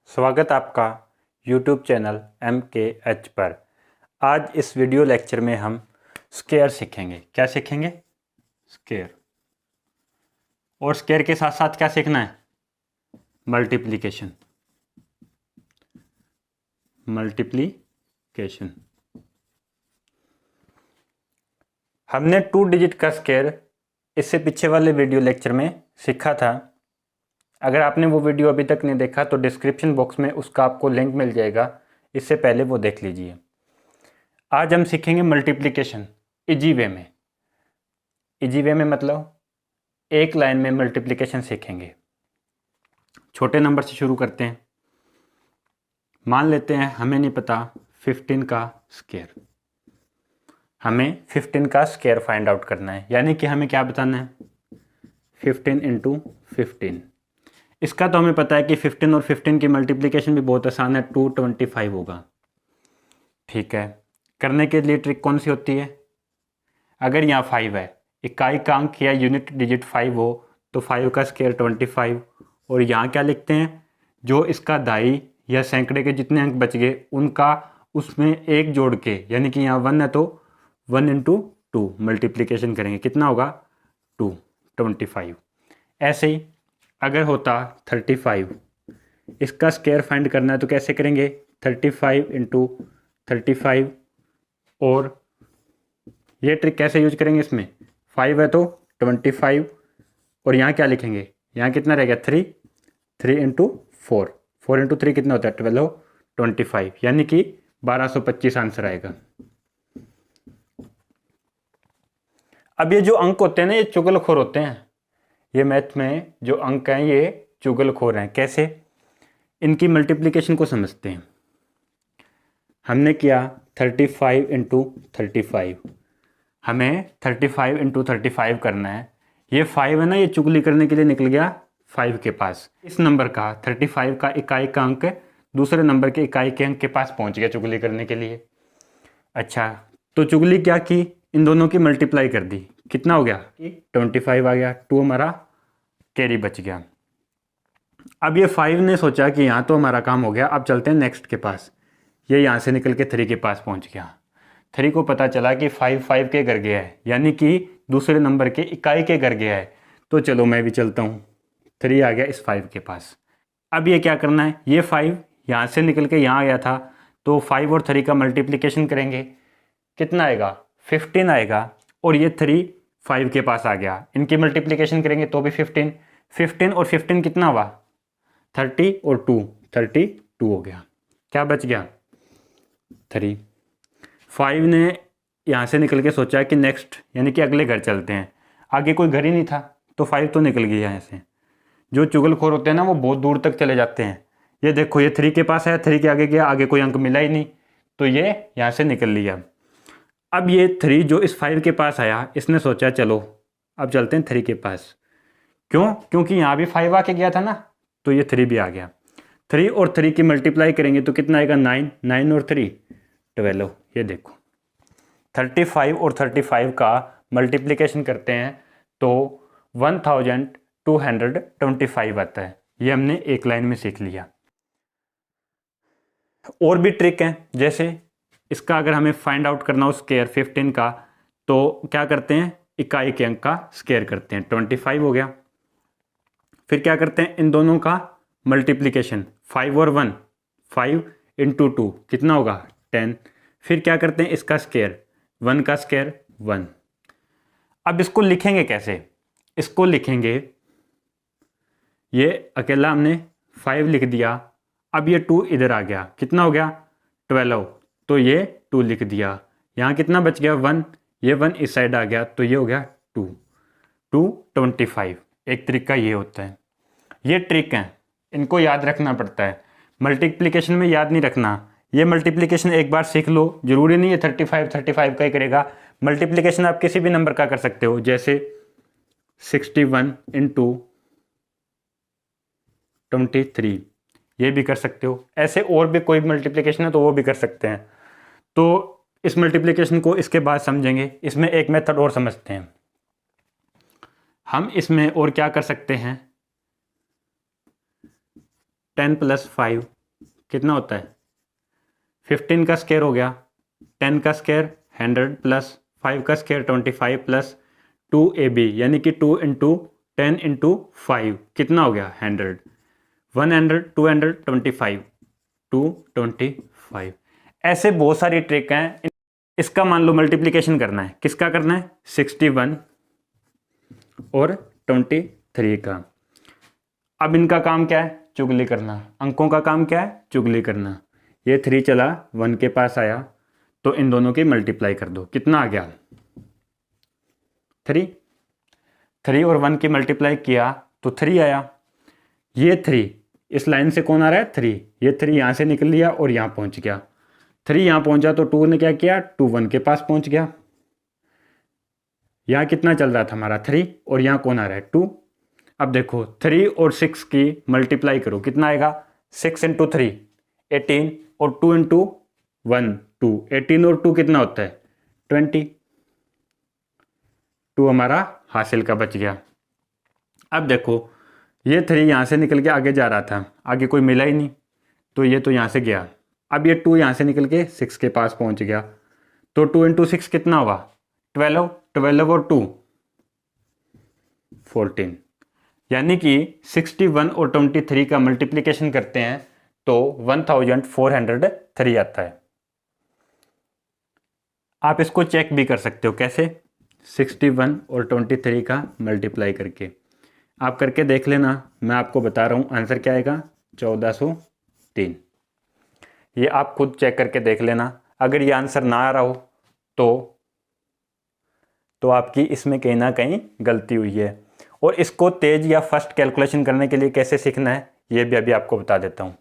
स्वागत आपका YouTube channel MKH पर। आज इस वीडियो लेक्चर में हम स्क्वायर सीखेंगे। क्या सीखेंगे? स्क्वायर। और स्क्वायर के साथ साथ क्या सीखना है? मल्टीप्लिकेशन। मल्टीप्लिकेशन हमने 2 डिजिट का स्क्वायर इससे पीछे वाले वीडियो लेक्चर में सीखा था। अगर आपने वो वीडियो अभी तक नहीं देखा तो डिस्क्रिप्शन बॉक्स में उसका आपको लिंक मिल जाएगा, इससे पहले वो देख लीजिए। आज हम सीखेंगे मल्टीप्लिकेशन इजी वे में। इजी वे में मतलब एक लाइन में मल्टीप्लिकेशन सीखेंगे। छोटे नंबर से शुरू करते हैं। मान लेते हैं हमें नहीं पता 15 का स्क्वायर। हमें 15 का स्क्वायर फाइंड आउट करना है, यानी कि हमें क्या बताना है? 15 इंटू 15। इसका तो हमें पता है कि 15 और 15 की मल्टीप्लिकेशन भी बहुत आसान है, 225 होगा। ठीक है, करने के लिए ट्रिक कौन सी होती है? अगर यहाँ 5 है, इकाई का अंक या यूनिट डिजिट 5 हो तो 5 का स्क्वायर 25। और यहाँ क्या लिखते हैं? जो इसका दाई या सैकड़े के जितने अंक बच गए उनका उसमें एक जोड़ के, यानी कि यहाँ 1 है तो 1 इंटू 2 मल्टीप्लिकेशन करेंगे। कितना होगा? 25। ऐसे ही अगर होता 35, इसका स्क्वायर फाइंड करना है तो कैसे करेंगे? 35 इंटू 35। और ये ट्रिक कैसे यूज करेंगे? इसमें 5 है तो 25 और यहाँ क्या लिखेंगे? यहाँ कितना रहेगा? 3 इंटू 4 इंटू 3 कितना होता है? 12 25, यानी कि 1225 आंसर आएगा। अब ये जो अंक होते हैं ना, ये चुगलखोर होते हैं। ये मैथ में जो अंक हैं ये चुगलखोर हैं। कैसे? इनकी मल्टीप्लिकेशन को समझते हैं। हमने किया 35 इंटू 35। हमें 35 इंटू 35 करना है। ये 5 है ना, ये चुगली करने के लिए निकल गया 5 के पास। इस नंबर का 35 का इकाई का अंक दूसरे नंबर के इकाई के अंक के पास पहुंच गया चुगली करने के लिए। अच्छा, तो चुगली क्या की? इन दोनों की मल्टीप्लाई कर दी। कितना हो गया? 25 आ गया। 2 हमारा कैरी बच गया। अब ये 5 ने सोचा कि यहाँ तो हमारा काम हो गया, अब चलते हैं नेक्स्ट के पास। ये यहाँ से निकल के 3 के पास पहुँच गया। 3 को पता चला कि 5 के घर गया है, यानी कि दूसरे नंबर के इकाई के घर गया है। तो चलो मैं भी चलता हूँ। 3 आ गया इस 5 के पास। अब ये क्या करना है? ये 5 यहाँ से निकल के यहाँ आया था, तो 5 और 3 का मल्टीप्लिकेशन करेंगे। कितना आएगा? 15 आएगा। और ये 3 5 के पास आ गया, इनकी मल्टीप्लिकेशन करेंगे तो भी 15 और 15 कितना हुआ? 30 और 2 32 हो गया। क्या बच गया? 3। 5 ने यहाँ से निकल के सोचा कि नेक्स्ट, यानी कि अगले घर चलते हैं। आगे कोई घर ही नहीं था तो 5 तो निकल गया यहाँ से। जो चुगलखोर होते हैं ना, वो बहुत दूर तक चले जाते हैं। ये देखो, ये 3 के पास है, 3 के आगे गया, आगे कोई अंक मिला ही नहीं, तो ये यहाँ से निकल लिया। अब ये 3 जो इस 5 के पास आया, इसने सोचा चलो अब चलते हैं 3 के पास। क्यों? क्योंकि यहाँ भी 5 आके गया था ना, तो ये 3 भी आ गया। 3 और 3 की मल्टीप्लाई करेंगे तो कितना आएगा? 9 और 3 12। ये देखो, 35 और 35 का मल्टीप्लिकेशन करते हैं तो 1225 आता है। ये हमने एक लाइन में सीख लिया। और भी ट्रिक है, जैसे इसका अगर हमें फाइंड आउट करना हो स्क्वायर 15 का, तो क्या करते हैं? इकाई के अंक का स्क्वायर करते हैं। 25 हो गया। फिर क्या करते हैं? इन दोनों का मल्टीप्लिकेशन, 5 और 1, 5 इंटू 2 कितना होगा? 10। फिर क्या करते हैं? इसका स्क्वायर, 1 का स्क्वायर 1। अब इसको लिखेंगे कैसे? इसको लिखेंगे, ये अकेला हमने 5 लिख दिया। अब ये 2 इधर आ गया, कितना हो गया? 12, तो ये 2 लिख दिया। यहाँ कितना बच गया? 1। ये 1 इस साइड आ गया, तो ये हो गया 225। एक तरीका ये होता है। ये ट्रिक है, इनको याद रखना पड़ता है। मल्टीप्लिकेशन में याद नहीं रखना। ये मल्टीप्लिकेशन एक बार सीख लो, जरूरी नहीं है 35 का ही करेगा। मल्टीप्लिकेशन आप किसी भी नंबर का कर सकते हो, जैसे 61 इंटू 23, ये भी कर सकते हो। ऐसे और भी कोई मल्टीप्लिकेशन है तो वो भी कर सकते हैं। तो इस मल्टीप्लिकेशन को इसके बाद समझेंगे। इसमें एक मेथड और समझते हैं हम। इसमें और क्या कर सकते हैं? 10 + 5 कितना होता है 15 का स्क्वायर हो गया, 10 का स्क्वायर 100 प्लस 5 का स्क्वायर 25 प्लस 2ab यानी कि 2 इंटू 10 इंटू 5 कितना हो गया 100, 100 200 25 225। ऐसे बहुत सारी ट्रिक हैं। इसका मान लो मल्टीप्लिकेशन करना है, किसका करना है 61 और 23 का। अब इनका काम क्या है चुगली करना, अंकों का काम क्या है चुगली करना। ये 3 चला 1 के पास आया तो इन दोनों की मल्टीप्लाई कर दो, कितना आ गया 3, 3 और 1 की मल्टीप्लाई किया तो 3 आया। ये 3 इस लाइन से कौन आ रहा है 3, ये 3 यहाँ से निकल लिया और यहाँ पहुँच गया, 3 यहाँ पहुँचा तो 2 ने क्या किया 2 1 के पास पहुँच गया। यहाँ कितना चल रहा था हमारा 3 और यहाँ कौन आ रहा है 2। अब देखो 3 और 6 की मल्टीप्लाई करो, कितना आएगा 6 इंटू 3 18 और 2 इंटू 1 2, 18 और 2 कितना होता है 20, 2 हमारा हासिल का बच गया। अब देखो ये 3 यहाँ से निकल के आगे जा रहा था, आगे कोई मिला ही नहीं तो ये तो यहाँ से गया। अब ये 2 यहाँ से निकल के 6 के पास पहुँच गया तो 2 इंटू 6 कितना हुआ 12, 12 और 2 14, यानी कि 61 और 23 का मल्टीप्लिकेशन करते हैं तो 1403 आता है। आप इसको चेक भी कर सकते हो, कैसे 61 और 23 का मल्टीप्लाई करके। आप करके देख लेना, मैं आपको बता रहा हूँ आंसर क्या आएगा 1403। ये आप खुद चेक करके देख लेना। अगर ये आंसर ना आ रहा हो तो आपकी इसमें कहीं ना कहीं गलती हुई है। और इसको तेज या फर्स्ट कैलकुलेशन करने के लिए कैसे सीखना है ये भी अभी आपको बता देता हूँ।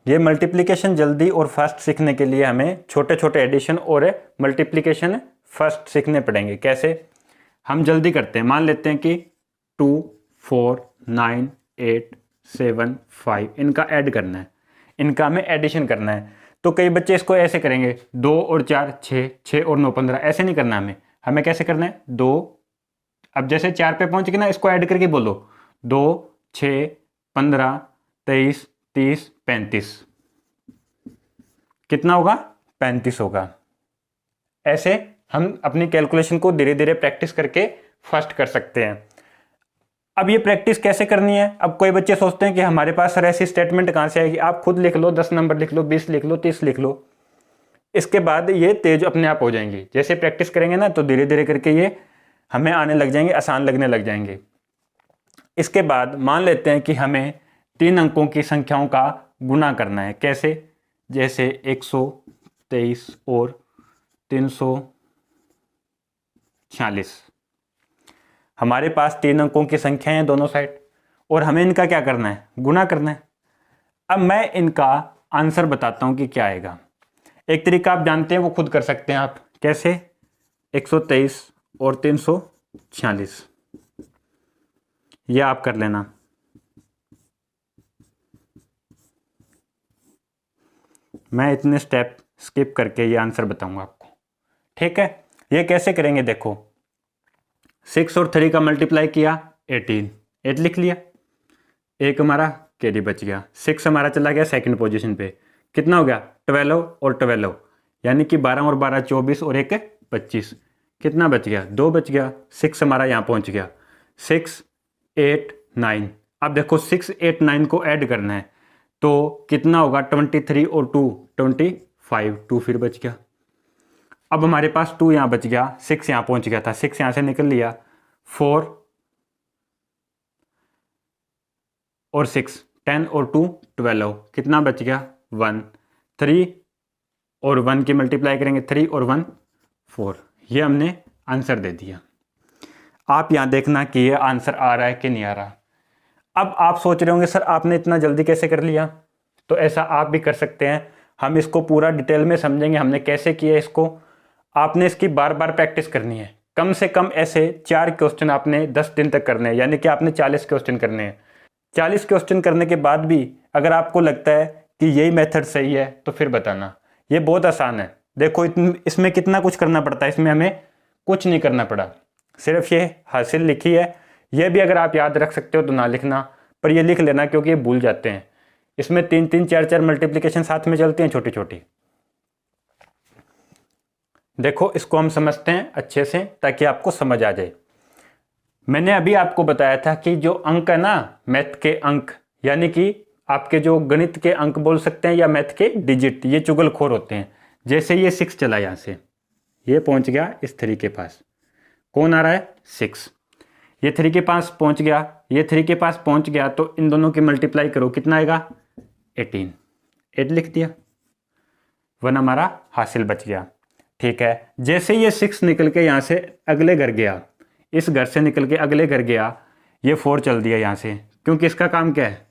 ये मल्टीप्लिकेशन जल्दी और फास्ट सीखने के लिए हमें छोटे छोटे एडिशन और मल्टीप्लिकेशन फर्स्ट सीखने पड़ेंगे। कैसे हम जल्दी करते हैं, मान लेते हैं कि 2 4 9 8 7 5 इनका ऐड करना है, इनका हमें एडिशन करना है। तो कई बच्चे इसको ऐसे करेंगे 2 और 4 6, 6 और 9 15, ऐसे नहीं करना हमें कैसे करना है 2, अब जैसे 4 पे पहुंच गए ना इसको ऐड करके बोलो 2 6 15 23 30 35, कितना होगा 35 होगा। ऐसे हम अपनी कैलकुलेशन को धीरे धीरे प्रैक्टिस करके फर्स्ट कर सकते हैं। अब ये प्रैक्टिस कैसे करनी है, अब कोई बच्चे सोचते हैं कि हमारे पास सर ऐसी स्टेटमेंट कहाँ से आएगी। आप खुद लिख लो, 10 नंबर लिख लो, 20 लिख लो, 30 लिख लो, इसके बाद ये तेज अपने आप हो जाएंगी। जैसे प्रैक्टिस करेंगे ना तो धीरे धीरे करके ये हमें आने लग जाएंगे, आसान लगने लग जाएंगे। इसके बाद मान लेते हैं कि हमें 3 अंकों की संख्याओं का गुणा करना है। कैसे, जैसे 123 और 346, हमारे पास 3 अंकों की संख्या है दोनों साइड और हमें इनका क्या करना है गुणा करना है। अब मैं इनका आंसर बताता हूं कि क्या आएगा। एक तरीका आप जानते हैं वो खुद कर सकते हैं आप। कैसे, 123 और 346 ये आप कर लेना। मैं इतने स्टेप स्किप करके ये आंसर बताऊंगा आपको, ठीक है। ये कैसे करेंगे, देखो 6 और 3 का मल्टीप्लाई किया 18, 8 लिख लिया, एक हमारा कैरी बच गया। 6 हमारा चला गया सेकंड पोजीशन पे, कितना हो गया 12 और 12, यानी कि 12 और 12 24 और एक 25, कितना बच गया 2 बच गया। 6 हमारा यहाँ पहुँच गया, 6 8 9। अब देखो 6 8 9 को ऐड करना है तो कितना होगा 23 और 2 25, 2 फिर बच गया। अब हमारे पास 2 यहाँ बच गया, 6 यहाँ पहुँच गया था, 6 यहाँ से निकल लिया, 4 और 6 10 और 2 12, कितना बच गया 1, 3 और 1 की मल्टीप्लाई करेंगे 3 और 1 4, ये हमने आंसर दे दिया। आप यहाँ देखना कि ये आंसर आ रहा है कि नहीं आ रहा। अब आप सोच रहे होंगे सर आपने इतना जल्दी कैसे कर लिया, तो ऐसा आप भी कर सकते हैं। हम इसको पूरा डिटेल में समझेंगे हमने कैसे किया इसको। आपने इसकी बार बार प्रैक्टिस करनी है, कम से कम ऐसे 4 क्वेश्चन आपने 10 दिन तक करने हैं, यानी कि आपने 40 क्वेश्चन करने हैं। 40 क्वेश्चन करने के बाद भी अगर आपको लगता है कि यही मेथड सही है तो फिर बताना। ये बहुत आसान है, देखो इसमें कितना कुछ करना पड़ता है, इसमें हमें कुछ नहीं करना पड़ा, सिर्फ ये हासिल लिखी है। ये भी अगर आप याद रख सकते हो तो ना लिखना, पर ये लिख लेना क्योंकि ये भूल जाते हैं। इसमें 3 3 4 4 मल्टीप्लिकेशन साथ में चलती हैं छोटी छोटी। देखो इसको हम समझते हैं अच्छे से ताकि आपको समझ आ जाए। मैंने अभी आपको बताया था कि जो अंक है ना, मैथ के अंक, यानी कि आपके जो गणित के अंक बोल सकते हैं या मैथ के डिजिट, ये चुगलखोर होते हैं। जैसे ये 6 चला, यहाँ से ये पहुंच गया इस 3 के पास, कौन आ रहा है 6, ये 3 के पास पहुंच गया, ये 3 के पास पहुंच गया, तो इन दोनों की मल्टीप्लाई करो, कितना आएगा 18, 8 लिख दिया, 1 हमारा हासिल बच गया। ठीक है, जैसे ये 6 निकल के यहाँ से अगले घर गया, इस घर से निकल के अगले घर गया, ये 4 चल दिया यहाँ से, क्योंकि इसका काम क्या है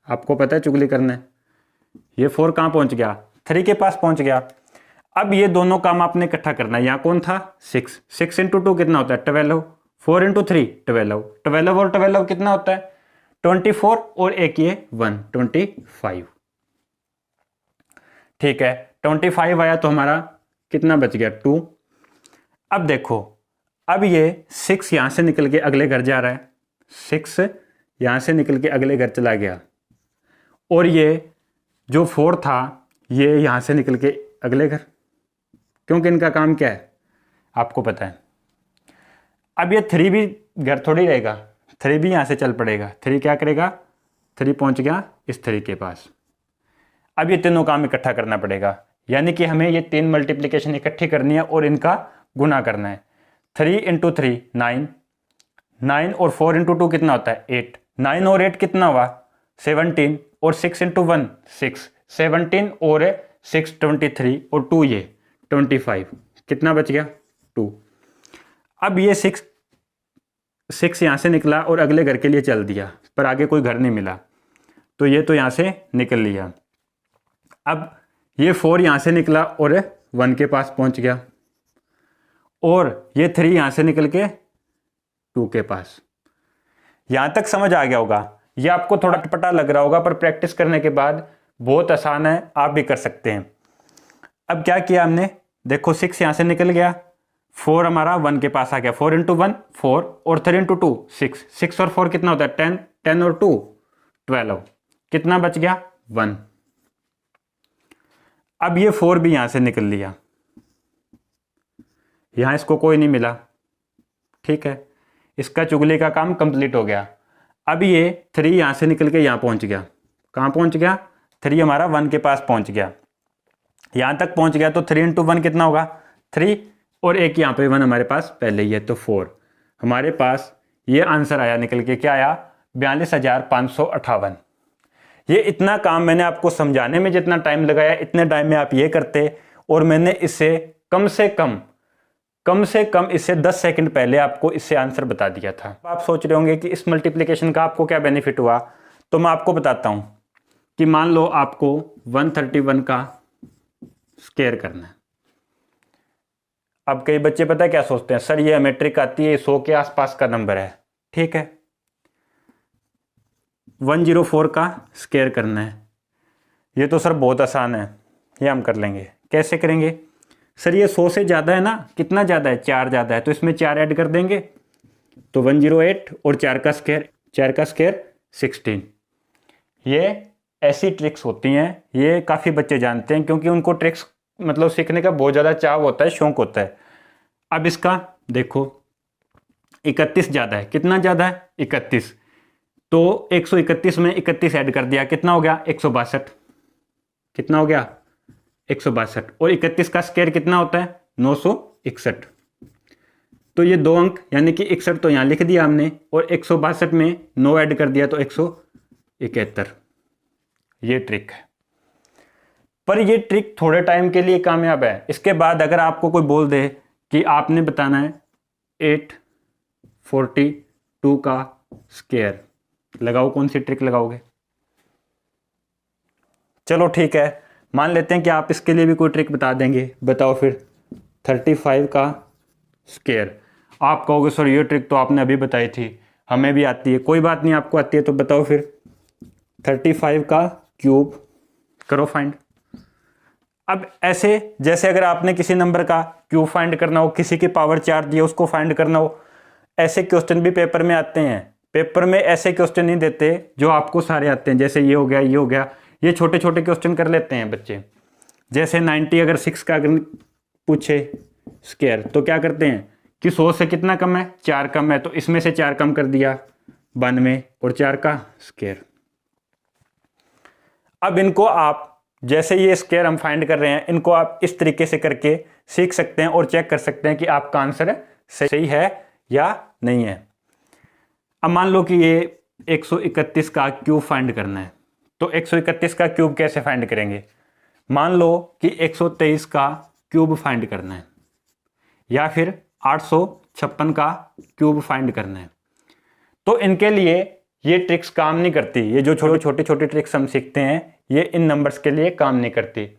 आपको पता है, चुगली करना है। ये 4 कहाँ पहुंच गया 3 के पास पहुंच गया। अब ये दोनों काम आपने इकट्ठा करना है। यहाँ कौन था 6, 6 इंटू 2 कितना होता है 12, 4 इंटू 3 12, 12 और 12 कितना होता है 24, और एक ये 1 25। ठीक है, 25 आया तो हमारा कितना बच गया 2। अब देखो, अब ये 6 यहाँ से निकल के अगले घर जा रहा है, 6 यहाँ से निकल के अगले घर चला गया, और ये जो 4 था ये यहाँ से निकल के अगले घर, क्योंकि इनका काम क्या है आपको पता है। अब ये 3 भी घर थोड़ी रहेगा, 3 भी यहाँ से चल पड़ेगा, 3 क्या करेगा 3 पहुँच गया इस 3 के पास। अब ये तीनों काम इकट्ठा करना पड़ेगा, यानी कि हमें ये 3 मल्टीप्लिकेशन इकट्ठी करनी है और इनका गुना करना है। 3 इंटू 3 9, 9 और 4 इंटू 2 कितना होता है 8, 9 और 8 कितना हुआ 17, और 6 इंटू 1 6, 17 और 6 23, और 2 ये 25, कितना बच गया 2। अब ये 6 यहाँ से निकला और अगले घर के लिए चल दिया, पर आगे कोई घर नहीं मिला, तो ये तो यहाँ से निकल लिया। अब ये 4 यहाँ से निकला और 1 के पास पहुँच गया, और ये 3 यहाँ से निकल के 2 के पास। यहाँ तक समझ आ गया होगा। ये आपको थोड़ा अटपटा लग रहा होगा, पर प्रैक्टिस करने के बाद बहुत आसान है, आप भी कर सकते हैं। अब क्या किया हमने, देखो 6 यहाँ से निकल गया, 4 हमारा 1 के पास आ गया, 4 इंटू 1 4, और 3 इंटू 2 6, 6 और 4 कितना होता है 10, 10 और 2 12, कितना बच गया 1। अब ये 4 भी यहाँ से निकल लिया, यहाँ इसको कोई नहीं मिला, ठीक है, इसका चुगली का काम कंप्लीट हो गया। अब ये 3 यहाँ से निकल के यहाँ पहुँच गया, कहाँ पहुँच गया 3 हमारा 1 के पास पहुँच गया, यहाँ तक पहुँच गया, तो 3 इंटू 1 कितना होगा 3, और एक यहाँ पे 1 हमारे पास पहले ही है, तो 4 हमारे पास ये आंसर आया निकल के, क्या आया 42,558। ये इतना काम मैंने आपको समझाने में जितना टाइम लगाया, इतने टाइम में आप ये करते, और मैंने इससे कम से कम इससे 10 सेकंड पहले आपको इससे आंसर बता दिया था। आप सोच रहे होंगे कि इस मल्टीप्लिकेशन का आपको क्या बेनिफिट हुआ, तो मैं आपको बताता हूं कि मान लो आपको 131 का स्क्वायर करना है। अब कई बच्चे पता है क्या सोचते हैं, सर ये मेट्रिक आती है 100 के आसपास का नंबर है, ठीक है, 104 का स्क्वायर करना है, ये तो सर बहुत आसान है, ये हम कर लेंगे। कैसे करेंगे सर, ये 100 से ज़्यादा है ना, कितना ज़्यादा है 4 ज़्यादा है, तो इसमें 4 ऐड कर देंगे, तो 108, और 4 का स्क्वायर 16। ये ऐसी ट्रिक्स होती हैं, ये काफ़ी बच्चे जानते हैं, क्योंकि उनको ट्रिक्स मतलब सीखने का बहुत ज़्यादा चाव होता है, शौक होता है। अब इसका देखो 31 ज़्यादा है, कितना ज़्यादा है 31, तो 131 में 31 ऐड कर दिया, कितना हो गया 162, कितना हो गया 162, और 31 का स्क्वायर कितना होता है 961, तो ये 2 अंक यानी कि 61 तो यहाँ लिख दिया हमने, और 162 में 9 ऐड कर दिया तो 171। ये ट्रिक है, पर ये ट्रिक थोड़े टाइम के लिए कामयाब है। इसके बाद अगर आपको कोई बोल दे कि आपने बताना है 842 का स्क्वायर, लगाओ, कौन सी ट्रिक लगाओगे? चलो ठीक है, मान लेते हैं कि आप इसके लिए भी कोई ट्रिक बता देंगे, बताओ फिर 35 का स्क्वायर। आप कहोगे सर ये ट्रिक तो आपने अभी बताई थी, हमें भी आती है। कोई बात नहीं, आपको आती है तो बताओ फिर 35 का क्यूब करो फाइंड। अब ऐसे जैसे अगर आपने किसी नंबर का क्यूब फाइंड करना हो, किसी की पावर 4 दी है उसको फाइंड करना हो, ऐसे क्वेश्चन भी पेपर में आते हैं, पेपर में ऐसे क्वेश्चन नहीं देते जो आपको सारे आते हैं, जैसे ये हो गया, ये हो गया, ये छोटे छोटे क्वेश्चन कर लेते हैं बच्चे। जैसे 90 अगर 6 का अगर पूछे स्क्वायर, तो क्या करते हैं कि 100 से कितना कम है, 4 कम है, तो इसमें से 4 कम कर दिया 92 और 4 का स्क्वायर। अब इनको आप जैसे ये स्क्वायर हम फाइंड कर रहे हैं, इनको आप इस तरीके से करके सीख सकते हैं और चेक कर सकते हैं कि आपका आंसर सही है या नहीं है। अब मान लो कि ये 131 का क्यूब फाइंड करना है, तो 131 का क्यूब कैसे फाइंड करेंगे? मान लो कि 123 का क्यूब फाइंड करना है या फिर 856 का क्यूब फाइंड करना है, तो इनके लिए ये ट्रिक्स काम नहीं करती। ये जो छोटे छोटे ट्रिक्स हम सीखते हैं ये इन नंबर्स के लिए काम नहीं करती,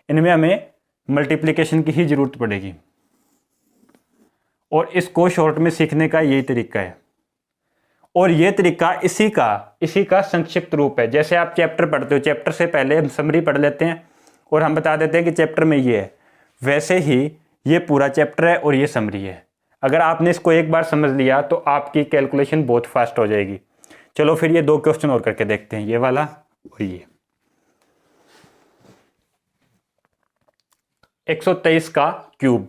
इनमें हमें मल्टीप्लिकेशन की ही जरूरत पड़ेगी। और इसको शॉर्ट में सीखने का यही तरीका है, और ये तरीका इसी का संक्षिप्त रूप है। जैसे आप चैप्टर पढ़ते हो, चैप्टर से पहले हम समरी पढ़ लेते हैं और हम बता देते हैं कि चैप्टर में ये है, वैसे ही ये पूरा चैप्टर है और ये समरी है। अगर आपने इसको एक बार समझ लिया तो आपकी कैलकुलेशन बहुत फास्ट हो जाएगी। चलो फिर ये 2 क्वेश्चन और करके देखते हैं, ये वाला और ये। 123 का क्यूब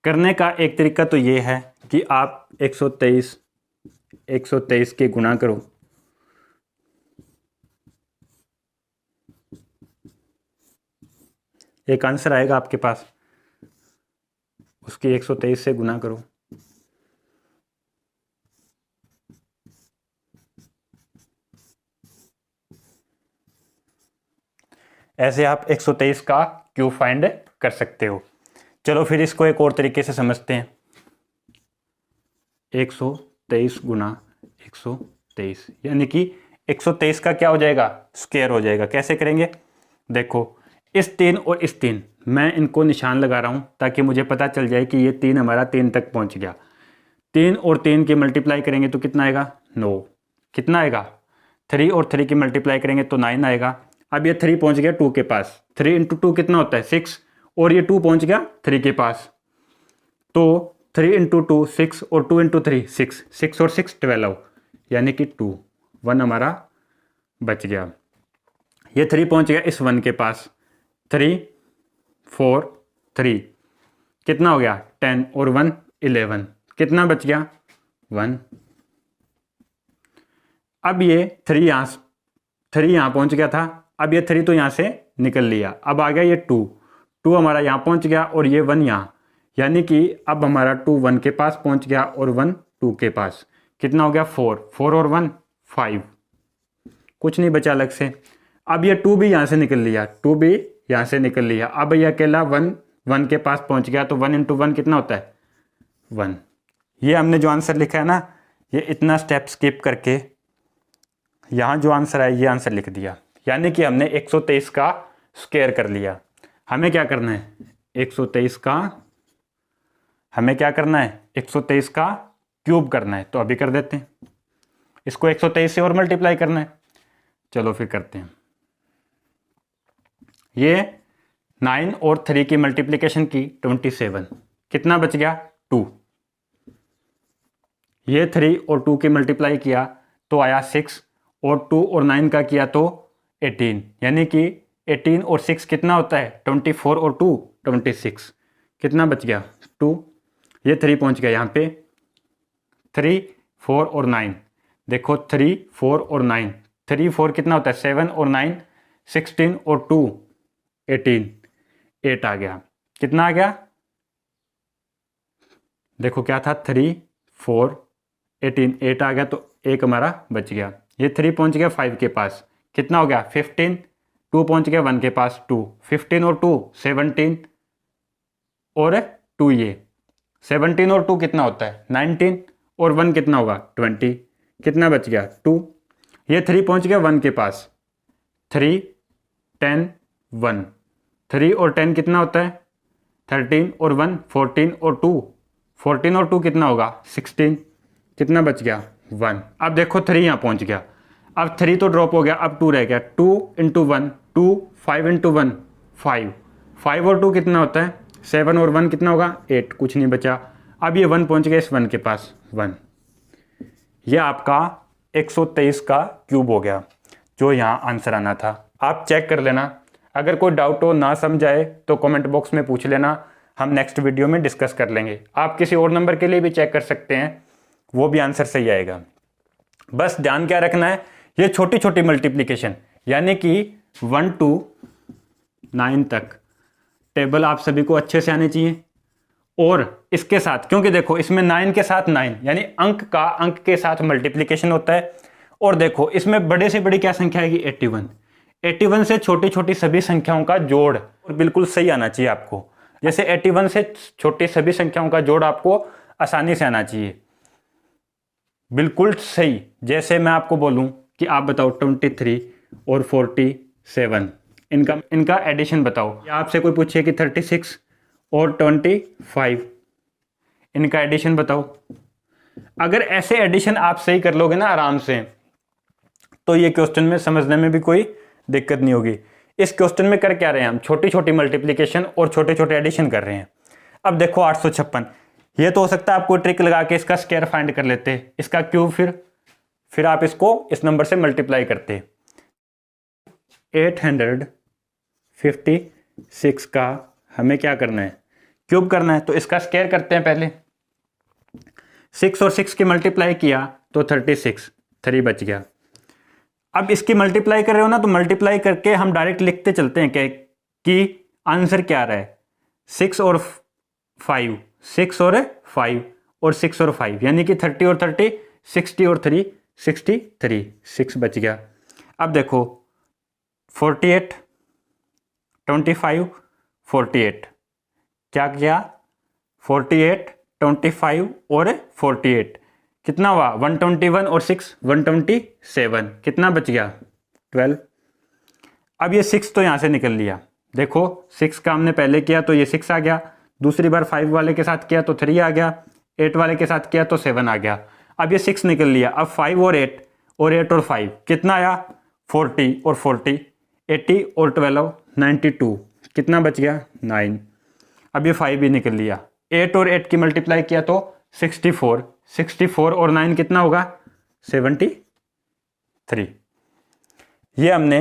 करने का एक तरीका तो ये है कि आप 123 के गुणा करो, एक आंसर आएगा आपके पास, उसकी 123 से गुणा करो। ऐसे आप 123 का क्यूब फाइंड कर सकते हो। चलो फिर इसको एक और तरीके से समझते हैं। 123 गुना 123 यानी कि 123 का क्या हो जाएगा, स्क्वायर हो जाएगा। कैसे करेंगे? देखो इस 3 और इस 3 मैं इनको निशान लगा रहा हूँ ताकि मुझे पता चल जाए कि ये 3 हमारा 3 तक पहुँच गया। 3 और 3 की मल्टीप्लाई करेंगे तो कितना आएगा, 9। कितना आएगा, 3 और 3 की मल्टीप्लाई करेंगे तो 9 आएगा। अब ये 3 पहुँच गया 2 के पास, 3 इंटू 2 कितना होता है, 6, और ये 2 पहुँच गया 3 के पास, तो 3 इंटू 2 6 और 2 इंटू 3 6, 6 और 6 12, यानी कि 2, 1 हमारा बच गया। ये 3 पहुँच गया इस 1 के पास, 3 4 3 कितना हो गया 10 और 1 11, कितना बच गया 1। अब ये 3 यहाँ पहुँच गया था, अब ये 3 तो यहाँ से निकल लिया, अब आ गया ये 2 हमारा यहाँ पहुँच गया और ये 1 यहाँ, यानी कि अब हमारा 2 1 के पास पहुँच गया और 1 2 के पास, कितना हो गया 4 और 1 5, कुछ नहीं बचा अलग से। अब ये 2 भी यहाँ से निकल लिया, 2 भी यहाँ से निकल लिया, अब ये अकेला 1 के पास पहुँच गया, तो 1 इंटू 1 कितना होता है 1। ये हमने जो आंसर लिखा है ना, ये इतना स्टेप स्किप करके यहाँ जो आंसर है ये आंसर लिख दिया, यानी कि हमने 123 का स्क्वायर कर लिया। हमें क्या करना है, 123 का हमें क्या करना है, 123 का क्यूब करना है, तो अभी कर देते हैं। इसको 123 से और मल्टीप्लाई करना है, चलो फिर करते हैं। ये 9 और 3 की मल्टीप्लिकेशन की 27, कितना बच गया 2। ये 3 और 2 की मल्टीप्लाई किया तो आया 6, और 2 और 9 का किया तो 18, यानी कि 18 और 6 कितना होता है 24 और 2 26, कितना बच गया 2। ये 3 पहुंच गया यहाँ पे, 3 4 और 9, देखो 3 4 और 9, 3 4 कितना होता है 7 और 9 16 और 2 18, 8 आ गया, कितना आ गया, देखो क्या था 3 4 18, 8 आ गया, तो 1 हमारा बच गया। ये 3 पहुंच गया 5 के पास, कितना हो गया 15, 2 पहुंच गया 1 के पास 2, 15 और 2 17 और 2, ये 17 और 2 कितना होता है 19, और 1 कितना होगा 20, कितना बच गया 2। ये 3 पहुंच गया 1 के पास, 3 10 1, 3 और 10 कितना होता है 13 और 1 14 और 2 14 और 2 कितना होगा 16, कितना बच गया 1। अब देखो 3 यहाँ पहुँच गया, अब 3 तो ड्रॉप हो गया, अब 2 रह गया, 2 इंटू 1 2, 5 इंटू 1 5, 5 और 2 कितना होता है 7 और 1 कितना होगा 8, कुछ नहीं बचा। अब ये 1 पहुँच गया इस 1 के पास 1, ये आपका 123 का क्यूब हो गया जो यहाँ आंसर आना था। आप चेक कर लेना, अगर कोई डाउट हो ना समझ आए तो कमेंट बॉक्स में पूछ लेना, हम नेक्स्ट वीडियो में डिस्कस कर लेंगे। आप किसी और नंबर के लिए भी चेक कर सकते हैं, वो भी आंसर सही आएगा। बस ध्यान क्या रखना है, ये छोटी छोटी मल्टीप्लिकेशन यानी कि 1 to 9 तक टेबल आप सभी को अच्छे से आने चाहिए। और इसके साथ, क्योंकि देखो इसमें 9 के साथ 9 यानी अंक का अंक के साथ मल्टीप्लिकेशन होता है। और देखो इसमें बड़े से बड़ी क्या संख्या आएगी, 81। 81 से छोटी छोटी सभी संख्याओं का जोड़ और बिल्कुल सही आना चाहिए आपको। जैसे 81 से छोटी सभी संख्याओं का जोड़ आपको आसानी से आना चाहिए, बिल्कुल सही। जैसे मैं आपको बोलूं कि आप बताओ 23 और 47, इनका एडिशन बताओ, या आपसे कोई पूछे कि 36 और 25 इनका एडिशन बताओ। अगर ऐसे एडिशन आप सही कर लोगे ना आराम से, तो ये क्वेश्चन में समझने में भी कोई दिक्कत नहीं होगी। इस क्वेश्चन में कर क्या रहे हैं हम, छोटी छोटी मल्टीप्लिकेशन और छोटे छोटे एडिशन कर रहे हैं। अब देखो 856, ये तो हो सकता है आपको ट्रिक लगा के इसका स्क्वायर फाइंड कर लेते, इसका क्यूब, फिर आप इसको इस नंबर से मल्टीप्लाई करते। 856 का हमें क्या करना है, क्यूब करना है, तो इसका स्क्वायर करते हैं पहले। 6 और 6 की मल्टीप्लाई किया तो 36, 3 बच गया। अब इसकी मल्टीप्लाई कर रहे हो ना, तो मल्टीप्लाई करके हम डायरेक्ट लिखते चलते हैं कि आंसर क्या आ रहा है, 6 और 5, 6 और 5 और 6 और 5 यानी कि 30 और 30, 60 और 3, 63, 6 बच गया। अब देखो 48, 25, 48 क्या किया, 48, 25 और 48 कितना हुआ, 121 और 6 127, कितना बच गया, 12। अब ये 6 तो यहाँ से निकल लिया, देखो 6 का हमने पहले किया तो ये 6 आ गया, दूसरी बार 5 वाले के साथ किया तो 3 आ गया, 8 वाले के साथ किया तो 7 आ गया। अब ये 6 निकल लिया, अब 5 और 8 और 8 और 5 कितना आया, 40 और 40, 80 और 12, 92, कितना बच गया, 9। अब ये 5 भी निकल लिया, 8 और 8 की मल्टीप्लाई किया तो 64, 64 और 9 कितना होगा, 73। ये हमने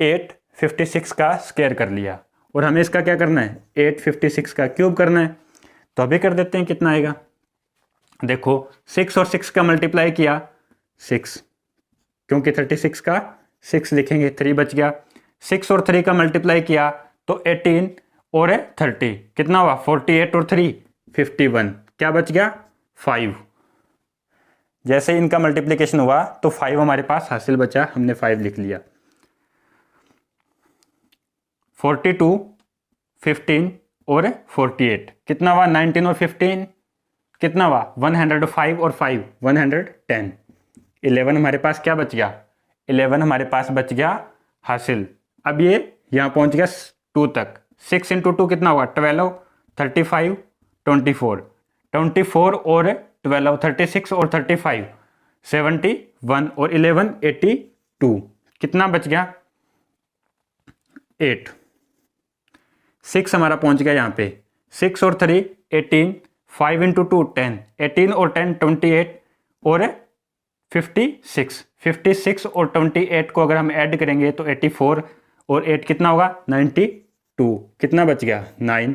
856 का स्क्वायर कर लिया और हमें इसका क्या करना है, 856 का क्यूब करना है। तो अभी कर देते हैं, कितना आएगा, देखो 6 और 6 का मल्टीप्लाई किया 6, क्योंकि 36 का 6 लिखेंगे, 3 बच गया। 6 और 3 का मल्टीप्लाई किया तो 18 और 30 कितना हुआ, 48 और 3 51, क्या बच गया, 5। जैसे इनका मल्टीप्लिकेशन हुआ तो 5 हमारे पास हासिल बचा, हमने 5 लिख लिया। 42, 15 और 48 कितना हुआ, 19 और 15 कितना हुआ, 105 और 5 110, 11 हमारे पास क्या बच गया, 11 हमारे पास बच गया हासिल। अब ये यहाँ पहुँच गया 2 तक, 6 × 2 कितना हुआ, 12, 35, 24, 24 और 12, 36 और 35, 71 और 11, 82, कितना बच गया, 8। 6 हमारा पहुंच गया यहाँ पे, 6 और 3 18, 5 × 2 10, 18 और 10 28 और 56, 56 और 28 को अगर हम ऐड करेंगे तो 84 और 8 कितना होगा, 92, कितना बच गया, 9।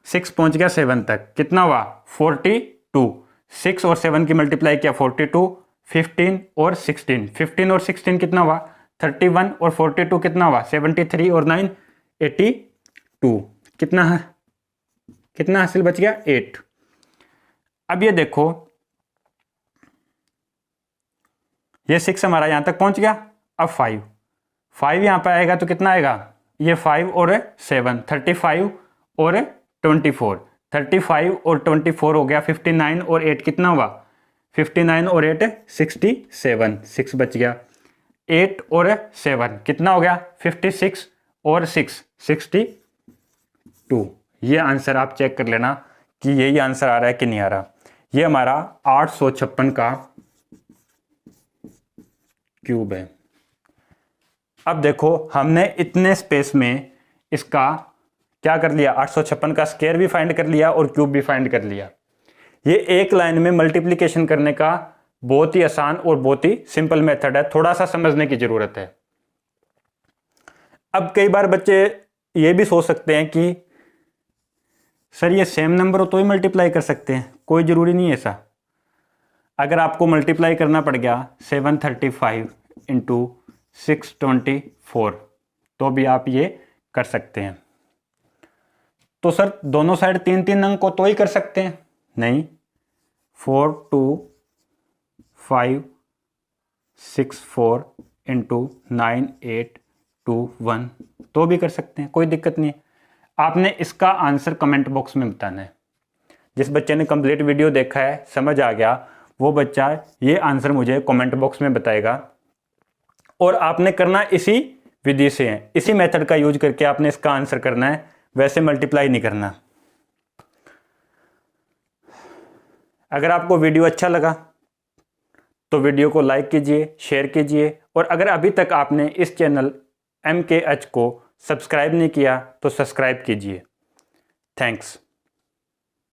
6 पहुंच गया 7 तक, कितना हुआ, 42। 6 और 7 की मल्टीप्लाई किया 42, 15 और 16, 15 और 16 कितना हुआ, 31 और 42 कितना हुआ, 73 और 9 82, कितना है, कितना हासिल बच गया, 8। अब ये देखो ये 6 हमारा यहां तक पहुंच गया, अब 5 यहां पर आएगा तो कितना आएगा, ये 5 और 7 35 और 24, 35 और 24 हो गया 59 और 8 कितना हुआ, 59 और 8 67, 6 बच गया। 8 और 7 कितना हो गया, 56 और 6 62। ये आंसर आप चेक कर लेना कि यही आंसर आ रहा है कि नहीं आ रहा। ये हमारा 856 का क्यूब है। अब देखो हमने इतने स्पेस में इसका क्या कर लिया, 856 का स्क्वायर भी फाइंड कर लिया और क्यूब भी फाइंड कर लिया। ये एक लाइन में मल्टीप्लिकेशन करने का बहुत ही आसान और बहुत ही सिंपल मेथड है, थोड़ा सा समझने की ज़रूरत है। अब कई बार बच्चे ये भी सोच सकते हैं कि सर ये सेम नंबर हो तो ही मल्टीप्लाई कर सकते हैं, कोई ज़रूरी नहीं है ऐसा। अगर आपको मल्टीप्लाई करना पड़ गया 735 इंटू 624 तो भी आप ये कर सकते हैं। तो सर दोनों साइड 3-3 अंक को तो ही कर सकते हैं, नहीं, 4 2 5 6 4 इंटू 9 8 2 1 तो भी कर सकते हैं, कोई दिक्कत नहीं है। आपने इसका आंसर कमेंट बॉक्स में बताना है। जिस बच्चे ने कंप्लीट वीडियो देखा है, समझ आ गया, वो बच्चा ये आंसर मुझे कमेंट बॉक्स में बताएगा। और आपने करना इसी विधि से है, इसी मेथड का यूज करके आपने इसका आंसर करना है, वैसे मल्टीप्लाई नहीं करना। अगर आपको वीडियो अच्छा लगा तो वीडियो को लाइक कीजिए, शेयर कीजिए, और अगर अभी तक आपने इस चैनल MKH को सब्सक्राइब नहीं किया तो सब्सक्राइब कीजिए। थैंक्स।